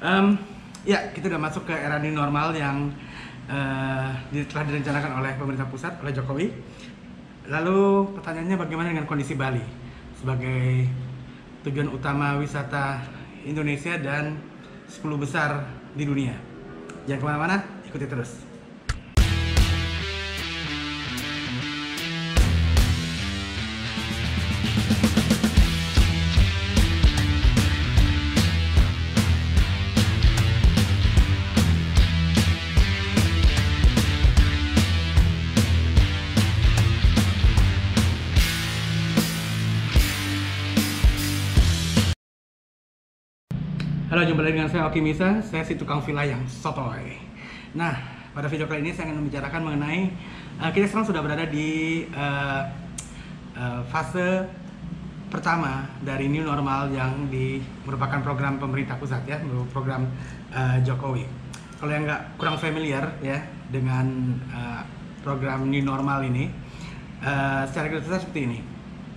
Em, ya, kita udah masuk ke era new normal yang telah direncanakan oleh pemerintah pusat, oleh Jokowi. Lalu pertanyaannya bagaimana dengan kondisi Bali sebagai tujuan utama wisata Indonesia dan 10 besar di dunia. Jangan kemana-mana, ikuti terus. Halo, jumpa lagi dengan saya Oki Misa, saya si tukang villa yang sotoy. Nah, pada video kali ini saya akan membicarakan mengenai kita sekarang sudah berada di fase pertama dari new normal yang merupakan program pemerintah pusat ya, program Jokowi. Kalau yang nggak kurang familiar ya dengan program new normal ini, secara garis besar seperti ini.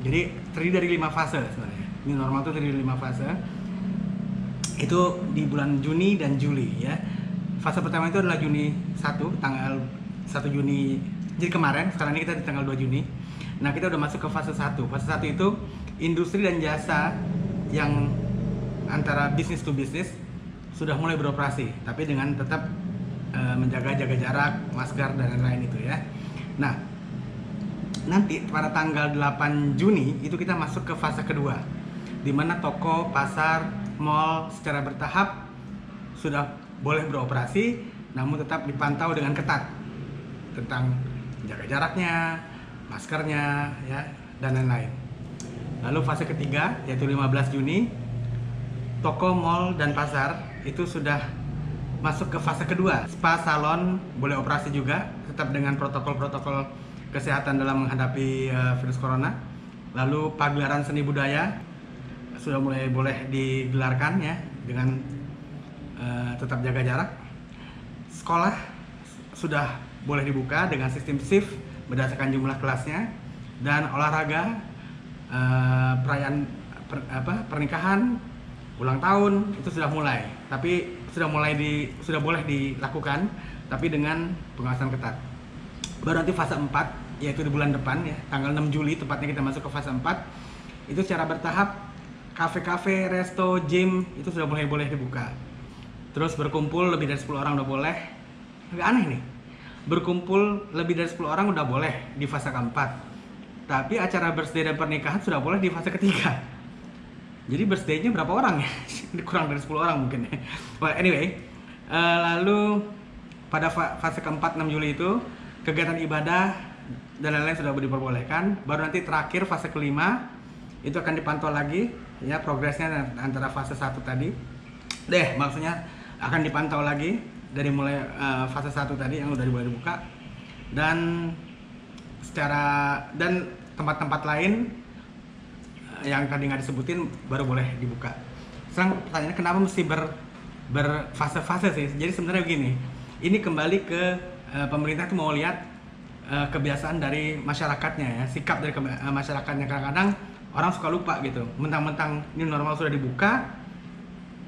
Jadi terdiri dari 5 fase sebenarnya. New normal itu terdiri dari 5 fase. Itu di bulan Juni dan Juli ya. Fase pertama itu adalah Juni 1, tanggal 1 Juni. Jadi kemarin, sekarang ini kita di tanggal 2 Juni. Nah, kita udah masuk ke fase 1. Fase 1 itu industri dan jasa yang antara bisnis to bisnis sudah mulai beroperasi, tapi dengan tetap jaga jarak, masker dan lain-lain itu ya. Nah, nanti pada tanggal 8 Juni itu kita masuk ke fase kedua, di mana toko, pasar, mal secara bertahap sudah boleh beroperasi, namun tetap dipantau dengan ketat tentang jaga jaraknya, maskernya, ya, dan lain-lain. Lalu fase ketiga yaitu 15 Juni, toko, mal, dan pasar itu sudah masuk ke fase kedua. Spa, salon boleh operasi juga, tetap dengan protokol-protokol kesehatan dalam menghadapi virus corona. Lalu pagelaran seni budaya sudah mulai boleh digelarkan ya, dengan tetap jaga jarak. Sekolah sudah boleh dibuka dengan sistem shift berdasarkan jumlah kelasnya, dan olahraga, perayaan pernikahan, ulang tahun itu sudah mulai, tapi sudah boleh dilakukan, tapi dengan pengawasan ketat. Baru nanti fase 4 yaitu di bulan depan ya, tanggal 6 Juli tepatnya kita masuk ke fase 4. Itu secara bertahap kafe-kafe, resto, gym itu sudah mulai boleh dibuka. Terus berkumpul lebih dari 10 orang udah boleh. Agak aneh nih, berkumpul lebih dari 10 orang udah boleh di fase keempat, tapi acara birthday dan pernikahan sudah boleh di fase ketiga. Jadi birthday-nya berapa orang ya? Kurang dari 10 orang mungkin ya. Well, anyway, lalu pada fase keempat 6 Juli itu kegiatan ibadah dan lain-lain sudah diperbolehkan. Baru nanti terakhir fase kelima itu akan dipantau lagi ya, progresnya antara fase 1 tadi maksudnya akan dipantau lagi dari mulai fase 1 tadi yang udah boleh dibuka, dan tempat-tempat lain yang tadi nggak disebutin baru boleh dibuka. Sekarang pertanyaannya, kenapa mesti berfase-fase sih? Jadi sebenarnya begini, ini kembali ke pemerintah tuh mau lihat kebiasaan dari masyarakatnya ya, sikap dari masyarakatnya. Kadang-kadang orang suka lupa gitu, mentang-mentang new normal sudah dibuka,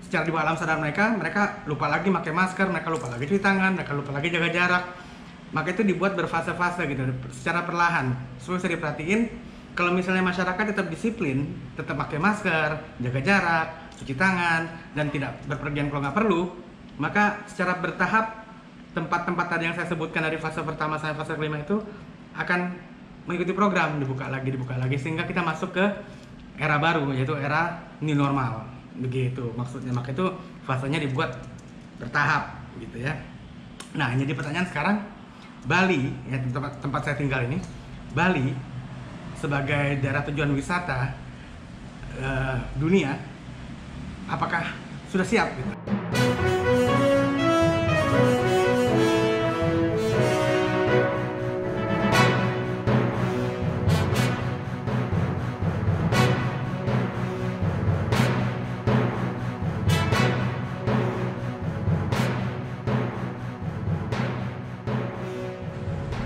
secara di bawah alam sadar mereka lupa lagi pakai masker, mereka lupa lagi cuci tangan, mereka lupa lagi jaga jarak. Maka itu dibuat berfase-fase gitu, secara perlahan. Supaya bisa diperhatiin, kalau misalnya masyarakat tetap disiplin, tetap pakai masker, jaga jarak, cuci tangan, dan tidak berpergian kalau nggak perlu, maka secara bertahap tempat-tempat tadi yang saya sebutkan dari fase pertama sampai fase kelima itu akan mengikuti program, dibuka lagi, sehingga kita masuk ke era baru, yaitu era new normal, begitu maksudnya. Maka itu fasenya dibuat bertahap gitu ya. Nah, jadi pertanyaan sekarang, Bali ya, tempat saya tinggal ini, Bali sebagai daerah tujuan wisata dunia, apakah sudah siap gitu?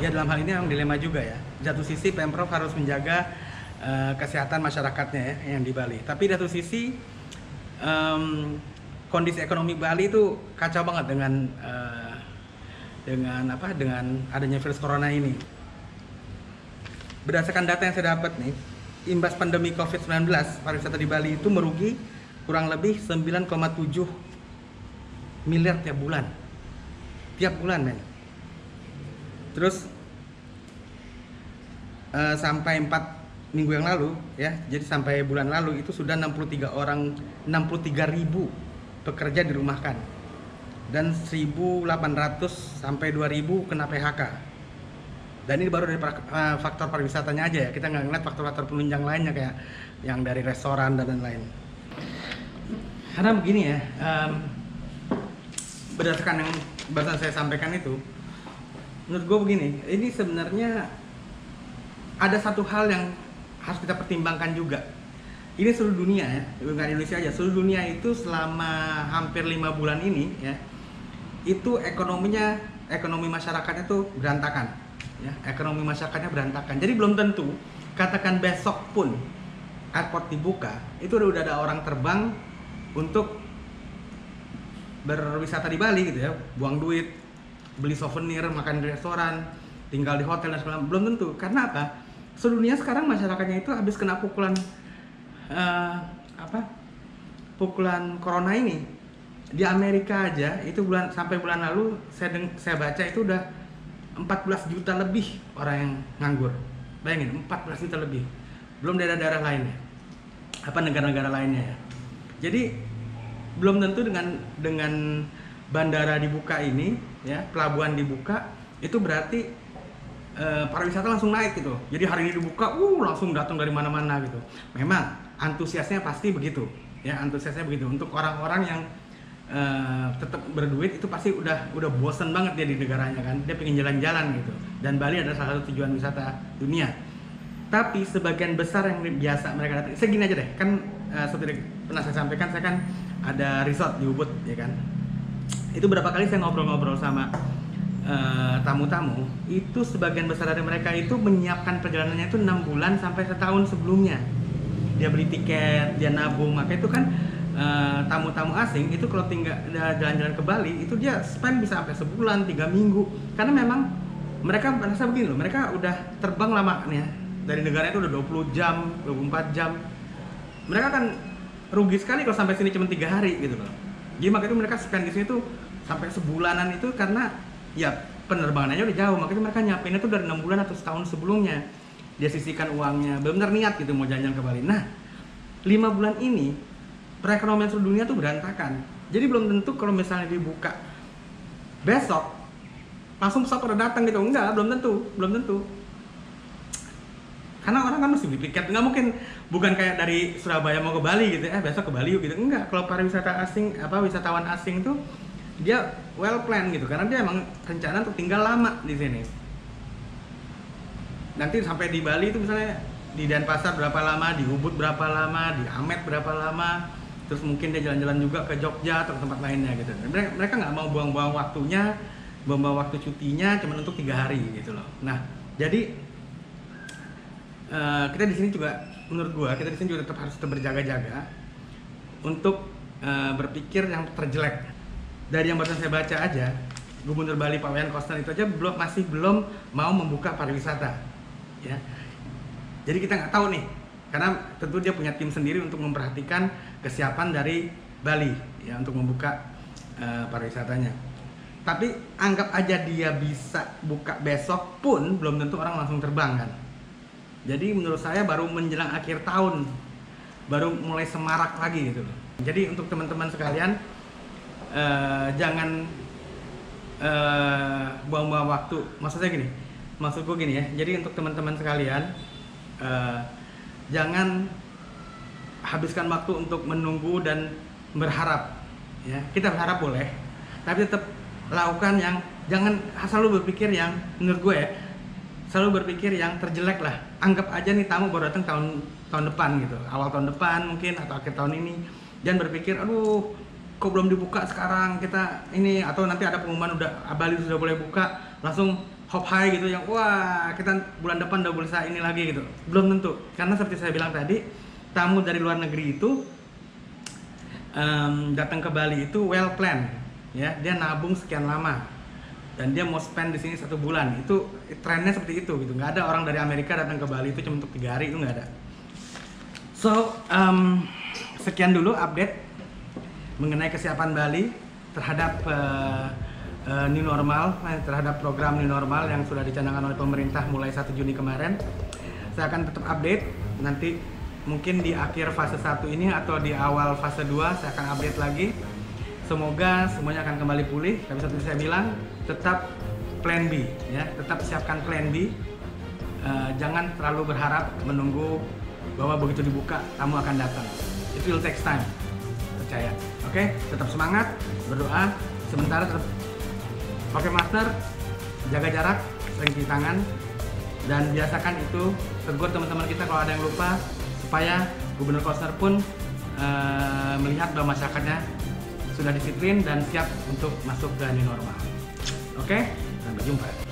Ya, dalam hal ini yang dilema juga ya. Di satu sisi Pemprov harus menjaga kesehatan masyarakatnya ya, yang di Bali. Tapi di satu sisi kondisi ekonomi Bali itu kacau banget dengan adanya virus corona ini. Berdasarkan data yang saya dapat nih, imbas pandemi COVID-19, pariwisata di Bali itu merugi kurang lebih 9,7 miliar tiap bulan. Tiap bulan, men. Terus sampai 4 minggu yang lalu ya, jadi sampai bulan lalu itu sudah 63.000 pekerja dirumahkan dan 1.800 sampai 2.000 kena PHK. Dan ini baru dari faktor pariwisatanya aja ya, kita nggak ngeliat faktor-faktor penunjang lainnya kayak yang dari restoran dan lain-lain. Karena begini ya, berdasarkan yang barusan saya sampaikan itu, menurut gue begini, ini sebenarnya ada satu hal yang harus kita pertimbangkan juga. Ini seluruh dunia ya, bukan Indonesia aja, seluruh dunia itu selama hampir 5 bulan ini ya, itu ekonomi masyarakatnya tuh berantakan ya, ekonomi masyarakatnya berantakan. Jadi belum tentu, katakan besok pun airport dibuka, itu udah ada orang terbang untuk berwisata di Bali gitu ya, buang duit, beli souvenir, makan di restoran, tinggal di hotel dan segala macam. Belum tentu. Karena apa? Seluruh dunia sekarang masyarakatnya itu habis kena pukulan pukulan corona ini. Di Amerika aja itu sampai bulan lalu saya baca itu udah 14 juta lebih orang yang nganggur. Bayangin, 14 juta lebih. Belum daerah-daerah lainnya. Negara-negara lainnya ya. Jadi belum tentu dengan bandara dibuka ini ya, pelabuhan dibuka, itu berarti pariwisata langsung naik gitu. Jadi hari ini dibuka, langsung datang dari mana-mana gitu. Memang antusiasnya pasti begitu, ya antusiasnya begitu. Untuk orang-orang yang tetap berduit itu pasti udah bosen banget dia di negaranya kan. Dia pengen jalan-jalan gitu. Dan Bali adalah salah satu tujuan wisata dunia. Tapi sebagian besar yang biasa mereka datang, segini aja deh. Kan seperti pernah saya sampaikan, saya kan ada resort di Ubud, ya kan. Itu berapa kali saya ngobrol-ngobrol sama tamu-tamu, itu sebagian besar dari mereka itu menyiapkan perjalanannya itu 6 bulan sampai setahun sebelumnya. Dia beli tiket, dia nabung. Maka itu kan tamu-tamu asing itu kalau tinggal jalan-jalan ke Bali itu dia spend bisa sampai sebulan, 3 minggu. Karena memang mereka merasa begini loh, mereka udah terbang lama nih ya, dari negara itu udah 20 jam, 24 jam. Mereka kan rugi sekali kalau sampai sini cuma 3 hari gitu loh. Jadi makanya itu mereka spend di sini tuh sampai sebulanan itu karena ya penerbangannya udah jauh. Makanya mereka nyiapinnya tuh dari 6 bulan atau setahun sebelumnya. Dia sisihkan uangnya, benar-benar niat gitu mau jalan-jalan ke Bali. Nah, 5 bulan ini perekonomian seluruh dunia tuh berantakan. Jadi belum tentu kalau misalnya dibuka besok langsung pesawat udah datang gitu. Enggak, belum tentu. Karena orang kan mesti beli tiket, nggak mungkin, bukan kayak dari Surabaya mau ke Bali gitu, besok ke Bali yuk gitu. Enggak, kalau pariwisata asing, wisatawan asing itu dia well plan gitu, karena dia emang rencana untuk tinggal lama di sini. Nanti sampai di Bali itu misalnya di Denpasar berapa lama, di Ubud berapa lama, di Amet berapa lama, terus mungkin dia jalan-jalan juga ke Jogja atau ke tempat lainnya gitu. Mereka nggak mau buang-buang waktunya, buang-buang waktu cutinya cuma untuk 3 hari gitu loh. Nah, jadi kita di sini juga, menurut gua, kita di sini juga tetap harus berjaga-jaga untuk berpikir yang terjelek. Dari yang barusan saya baca aja, Gubernur Bali Pak Wayan Koster itu aja masih belum mau membuka pariwisata, ya. Jadi kita nggak tahu nih, karena tentu dia punya tim sendiri untuk memperhatikan kesiapan dari Bali, ya, untuk membuka pariwisatanya. Tapi anggap aja dia bisa buka besok pun belum tentu orang langsung terbang kan. Jadi menurut saya baru menjelang akhir tahun baru mulai semarak lagi gitu loh. Jadi untuk teman-teman sekalian jangan buang-buang waktu. Maksud gue gini ya. Jadi untuk teman-teman sekalian jangan habiskan waktu untuk menunggu dan berharap. Ya, kita berharap boleh, tapi tetap lakukan yang, jangan selalu berpikir yang, menurut gue ya, selalu berpikir yang terjelek lah. Anggap aja nih tamu baru datang tahun depan gitu, awal tahun depan mungkin atau akhir tahun ini. Jangan berpikir, aduh kok belum dibuka sekarang kita ini, atau nanti ada pengumuman udah Bali sudah boleh buka, langsung hop high gitu yang wah kita bulan depan udah boleh ini lagi gitu. Belum tentu, karena seperti saya bilang tadi, tamu dari luar negeri itu datang ke Bali itu well plan, ya. Dia nabung sekian lama dan dia mau spend di sini 1 bulan. Itu trennya seperti itu gitu. Nggak ada orang dari Amerika datang ke Bali itu cuma untuk 3 hari, itu nggak ada. So sekian dulu update mengenai kesiapan Bali terhadap new normal, terhadap program new normal yang sudah dicanangkan oleh pemerintah mulai 1 Juni kemarin. Saya akan tetap update nanti, mungkin di akhir fase 1 ini atau di awal fase 2 saya akan update lagi. Semoga semuanya akan kembali pulih. Tapi seperti saya bilang, tetap plan B, ya, tetap siapkan plan B. Jangan terlalu berharap menunggu bahwa begitu dibuka tamu akan datang. It will take time, percaya. Oke, tetap semangat, berdoa. Sementara tetap pakai masker, jaga jarak, sering cuci tangan, dan biasakan itu, tegur teman-teman kita kalau ada yang lupa, supaya Gubernur Koster pun melihat bahwa masyarakatnya sudah disiplin dan siap untuk masuk ke new normal. Oke, sampai jumpa.